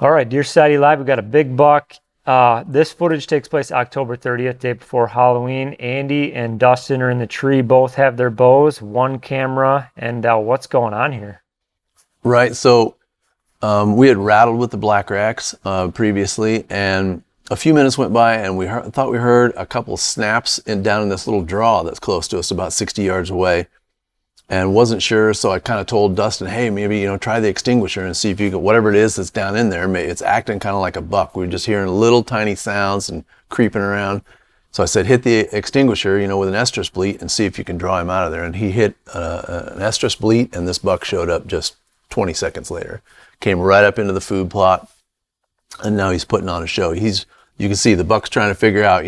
All right, Deer Society Live, we got a big buck. This footage takes place October 30th, day before Halloween. Andy and Dustin are in the tree. Both have their bows, one camera, and what's going on here? Right, so we had rattled with the black racks previously, and a few minutes went by, and we thought we heard a couple snaps down in this little draw that's close to us, about 60 yards away, and wasn't sure. So I kind of told Dustin, "Hey, maybe try the extinguisher and see if you get whatever it is that's down in there. It's acting kind of like a buck. We were just hearing little tiny sounds and creeping around." So I said, "Hit the extinguisher, with an estrus bleat, and see if you can draw him out of there." And he hit an estrus bleat, and this buck showed up just 20 seconds later. Came right up into the food plot, and now he's putting on a show. You can see the buck's trying to figure out,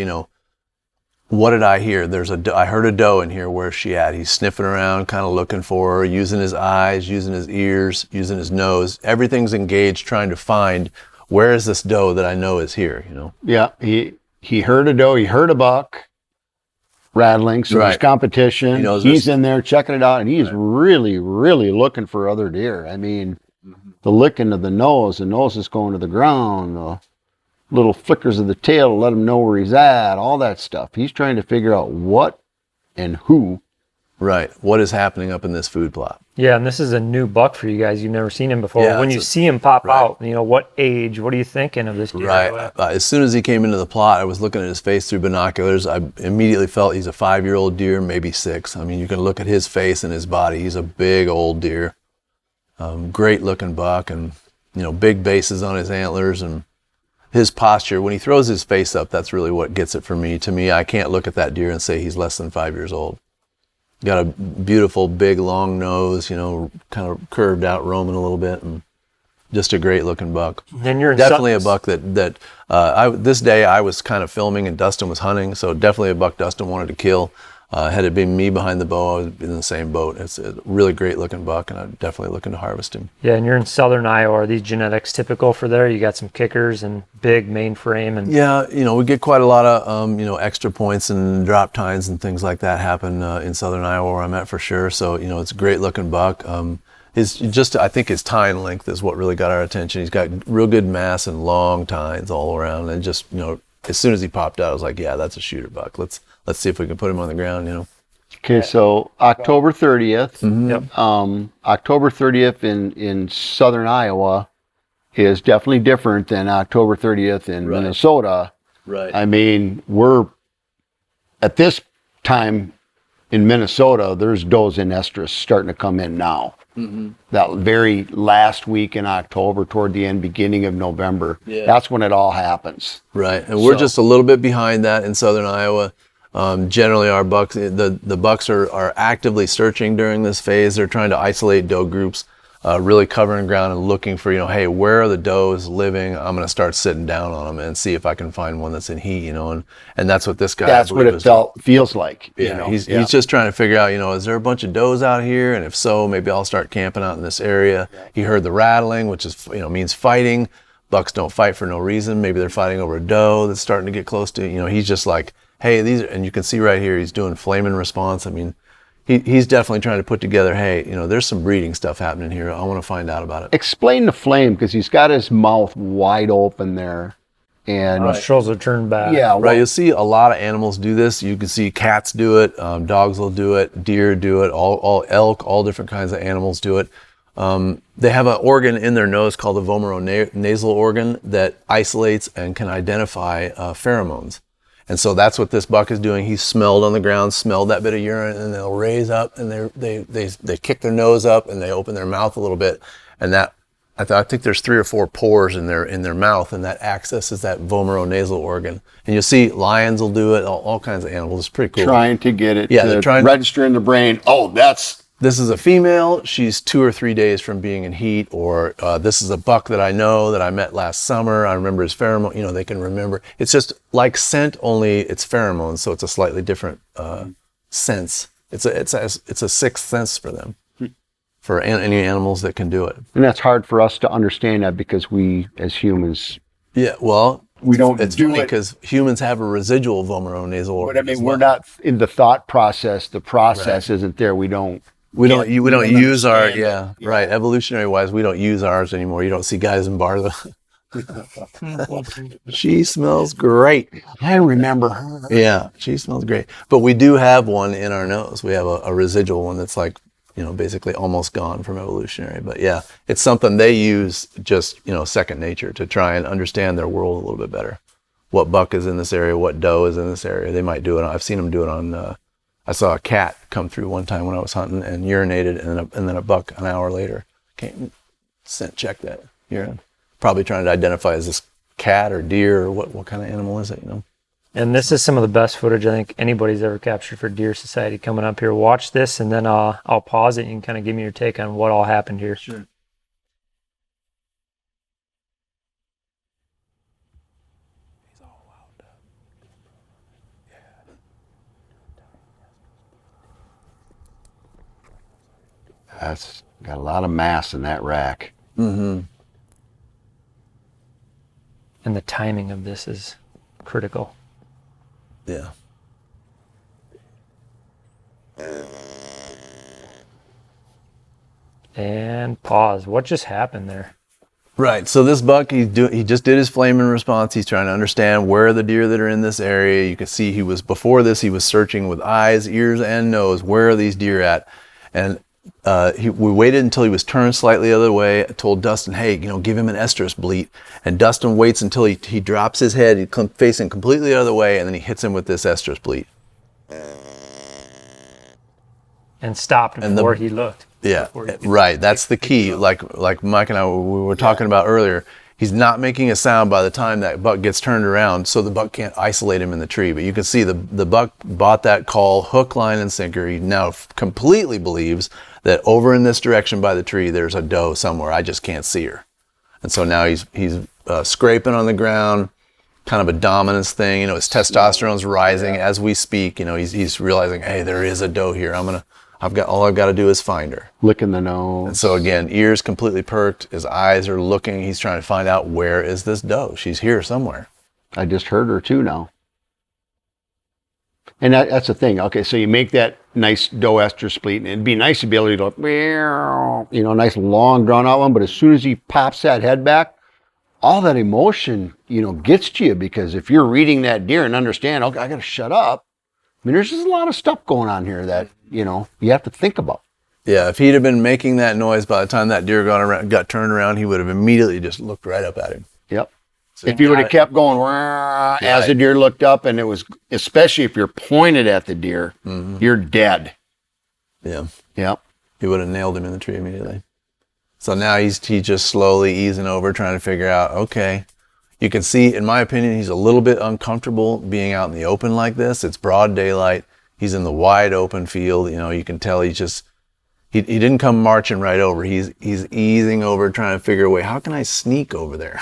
what did I hear? I heard a doe in here. Where's she at? He's sniffing around, kind of looking for her, using his eyes, using his ears, using his nose. Everything's engaged, trying to find where is this doe that I know is here. Yeah, he heard a doe. He heard a buck rattling. So there's competition. He's in there checking it out, and he's really, really looking for other deer. I mean, the licking of the nose is going to the ground. The little flickers of the tail to let him know where he's at, all that stuff. He's trying to figure out what and who. Right. What is happening up in this food plot? Yeah, and this is a new buck for you guys. You've never seen him before. Yeah, when you see him pop out, what age, what are you thinking of this deer? Right. As soon as he came into the plot, I was looking at his face through binoculars. I immediately felt he's a 5-year-old deer, maybe 6. I mean, you can look at his face and his body. He's a big old deer. Great looking buck, and, big bases on his antlers, and his posture, when he throws his face up, that's really what gets it for me. To me, I can't look at that deer and say he's less than 5 years old. Got a beautiful, big, long nose, kind of curved out, roaming a little bit, and just a great looking buck. And you're definitely a buck that this day I was kind of filming and Dustin was hunting, so definitely a buck Dustin wanted to kill. Had it been me behind the bow, I was in the same boat. It's a really great looking buck, and I'm definitely looking to harvest him. Yeah, and you're in southern Iowa. Are these genetics typical for there? You got some kickers and big main frame, and yeah, we get quite a lot of extra points and drop tines and things like that happen in southern Iowa where I'm at for sure. So it's a great looking buck. I think his tine length is what really got our attention. He's got real good mass and long tines all around, and just as soon as he popped out, I was like, yeah, that's a shooter buck. Let's see if we can put him on the ground, Okay, so October 30th. Mm-hmm. Yep. October 30th in southern Iowa is definitely different than October 30th in Minnesota. Right. I mean, we're at this time in Minnesota, there's does in estrus starting to come in now. Mm-hmm. That very last week in October, toward the end, beginning of November. Yeah. That's when it all happens. Right, and we're just a little bit behind that in southern Iowa. Generally, our bucks, the bucks are actively searching during this phase. They're trying to isolate doe groups, really covering ground and looking for, hey, where are the does living? I'm going to start sitting down on them and see if I can find one that's in heat, and that's what this guy. That's what it feels like. Yeah, he's just trying to figure out, is there a bunch of does out here? And if so, maybe I'll start camping out in this area. Yeah. He heard the rattling, which is, means fighting. Bucks don't fight for no reason. Maybe they're fighting over a doe that's starting to get close to, he's just like, hey, and you can see right here, he's doing flaming response. I mean, he's definitely trying to put together, hey, there's some breeding stuff happening here. I want to find out about it. Explain the flame, because he's got his mouth wide open there. And nostrils are turned back. Yeah, right. You'll see a lot of animals do this. You can see cats do it, dogs will do it, deer do it, all elk, all different kinds of animals do it. They have an organ in their nose called the vomeronasal organ that isolates and can identify pheromones. And so that's what this buck is doing. He smelled on the ground, smelled that bit of urine, and they'll raise up and they kick their nose up and they open their mouth a little bit. And that I think there's 3 or 4 pores in their mouth, and that accesses that vomeronasal organ. And you'll see lions will do it, all kinds of animals. It's pretty cool. Trying to get it they're trying register in the brain. Oh, this is a female. She's 2 or 3 days from being in heat, or this is a buck that I know that I met last summer. I remember his pheromone. They can remember. It's just like scent, only it's pheromones, so it's a slightly different sense. It's a sixth sense for them, for any animals that can do it. And that's hard for us to understand that, because we as humans. Yeah, well, we don't. It's funny because humans have a residual vomeronasal organ. But I mean, we're not in the thought process. The process isn't there. We don't use our right. Evolutionary wise, we don't use ours anymore. You don't see guys in bars She smells great. I remember her. Yeah, she smells great. But we do have one in our nose. We have a residual one that's like, basically almost gone from evolutionary. But yeah, it's something they use just, second nature to try and understand their world a little bit better. What buck is in this area, what doe is in this area. They might do it. I've seen them do it on, I saw a cat come through one time when I was hunting and urinated, and then a buck an hour later came, check that urine. Probably trying to identify, is this cat or deer or what kind of animal is it, And this is some of the best footage I think anybody's ever captured for Deer Society coming up here. Watch this, and then I'll pause it and you can kind of give me your take on what all happened here. Sure. He's all wound up. That's got a lot of mass in that rack. Mm-hmm. And the timing of this is critical. Yeah. And pause. What just happened there? Right. So this buck, he just did his flaming response. He's trying to understand where are the deer that are in this area. You can see he was searching with eyes, ears, and nose. Where are these deer at? And we waited until he was turned slightly the other way. I told Dustin, hey, give him an estrus bleat. And Dustin waits until he drops his head, he's facing completely the other way, and then he hits him with this estrus bleat. And stopped before he looked. Yeah, right. That's the key. Like Mike and I we were talking about earlier. He's not making a sound by the time that buck gets turned around, so the buck can't isolate him in the tree. But you can see the buck bought that call, hook, line, and sinker. He now completely believes that over in this direction by the tree, there's a doe somewhere. I just can't see her. And so now he's scraping on the ground, kind of a dominance thing. His testosterone's rising as we speak. He's realizing, hey, there is a doe here. All I've got to do is find her. Licking the nose. And so again, ears completely perked. His eyes are looking. He's trying to find out, where is this doe? She's here somewhere. I just heard her too now. And that's the thing. Okay, so you make that nice Doe Estrous bleat, and it'd be nice to be able to go, nice long drawn out one. But as soon as he pops that head back, all that emotion, gets to you, because if you're reading that deer and understand, okay, I got to shut up. I mean, there's just a lot of stuff going on here that, you have to think about. Yeah, if he'd have been making that noise by the time that deer got turned around, he would have immediately just looked right up at him. Yep. So if you would have kept going as the deer looked up, and it was, especially if you're pointed at the deer, you're dead. Yeah. Yep. He would have nailed him in the tree immediately. So now he's just slowly easing over, trying to figure out, okay. You can see, in my opinion, he's a little bit uncomfortable being out in the open like this. It's broad daylight. He's in the wide open field. You can tell he didn't come marching right over. He's easing over, trying to figure a way, how can I sneak over there?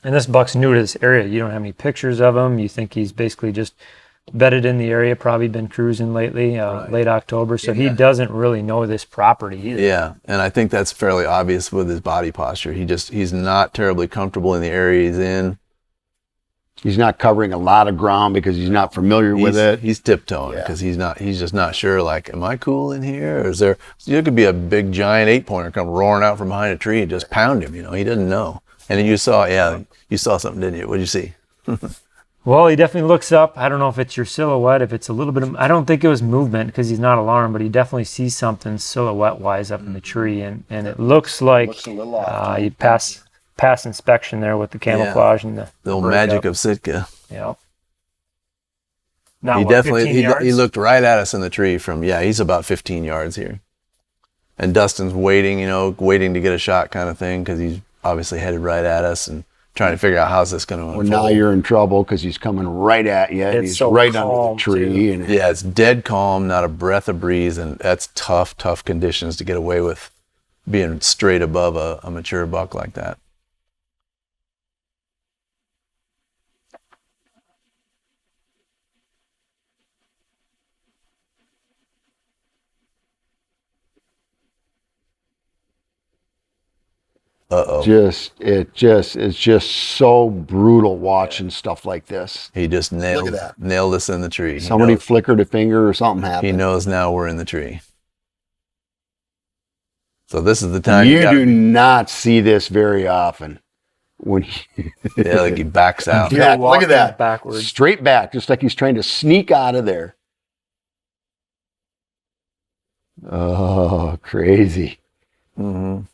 And this buck's new to this area. You don't have any pictures of him. You think he's basically just bedded in the area, probably been cruising lately, late October. So he doesn't really know this property either. Yeah, and I think that's fairly obvious with his body posture. He's not terribly comfortable in the area he's in. He's not covering a lot of ground because he's not familiar with it. He's tiptoeing because he's just not sure, like, am I cool in here? Or there could be a big giant 8-pointer come roaring out from behind a tree and just pound him, he doesn't know. And then you saw something, didn't you? What did you see? Well, he definitely looks up. I don't know if it's your silhouette, if it's a little bit of, I don't think it was movement because he's not alarmed, but he definitely sees something silhouette-wise up in the tree, and it looks like you pass inspection there with the camouflage and the old magic of Sitka. Yeah. He definitely he looked right at us in the tree from, he's about 15 yards here. And Dustin's waiting to get a shot kind of thing, because he's obviously headed right at us and trying to figure out how's this going to unfold. Well, now you're in trouble because he's coming right at you. And he's so right under the tree. And it's dead calm, not a breath of breeze, and that's tough conditions to get away with being straight above a mature buck like that. It's just so brutal watching stuff like this. He just nailed us in the tree. Somebody flickered a finger or something happened. He knows now we're in the tree. So this is the time you do not see this very often. When yeah, like he backs out. Deer look at that, backwards, straight back, just like he's trying to sneak out of there. Oh, crazy. Mm-hmm.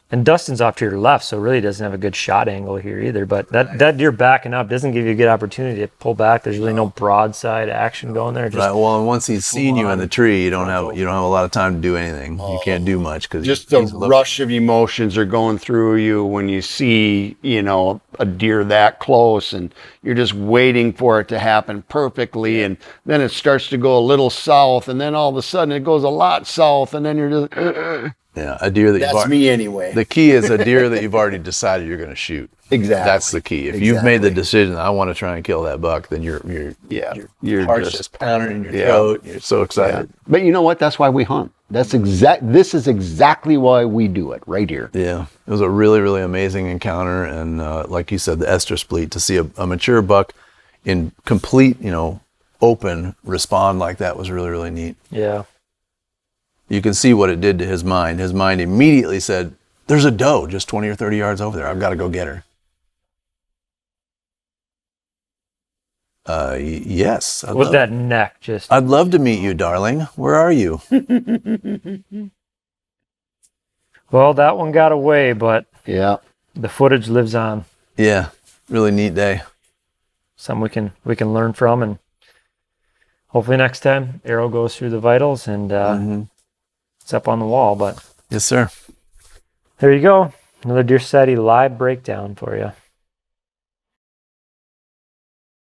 And Dustin's off to your left, so really doesn't have a good shot angle here either. But that deer backing up doesn't give you a good opportunity to pull back. There's really no broadside action going there. Right. Well, and once he's seen you in the tree, you don't have a lot of time to do anything. You can't do much because just the rush of emotions are going through you when you see, a deer that close, and you're just waiting for it to happen perfectly, and then it starts to go a little south, and then all of a sudden it goes a lot south, and then you're just. Yeah, a deer that that's me anyway. The key is a deer that you've already decided you're going to shoot. Exactly. That's the key. If you've made the decision, I want to try and kill that buck, then your heart's just pounding in your throat. You're so excited. Yeah. But you know what? That's why we hunt. This is exactly why we do it right here. Yeah, it was a really, really amazing encounter, and like you said, the estrus bleat, to see a mature buck in complete, open respond like that was really, really neat. Yeah. You can see what it did to his mind. His mind immediately said, there's a doe just 20 or 30 yards over there. I've got to go get her. Yes. With that neck just. I'd love to meet you, darling. Where are you? Well, that one got away, but yeah, the footage lives on. Yeah, really neat day. Something we can learn from, and hopefully next time arrow goes through the vitals and it's up on the wall. But yes, sir. There you go. Another Deer Society live breakdown for you.